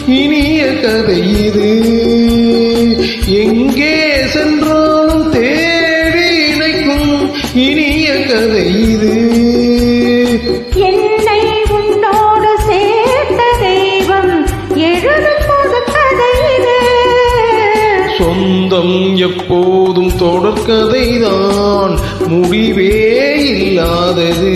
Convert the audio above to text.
இனிய கதை இது. எங்கே சென்றாலும் தேடி இணைக்கும் இனிய கதை இது. என்னை உன்னோடு சேர்த்த தெய்வம் எழுதும் போது கதை இது. சொந்தம் எப்போதும் தொடர்கதைதான், முடிவே இல்லாதது.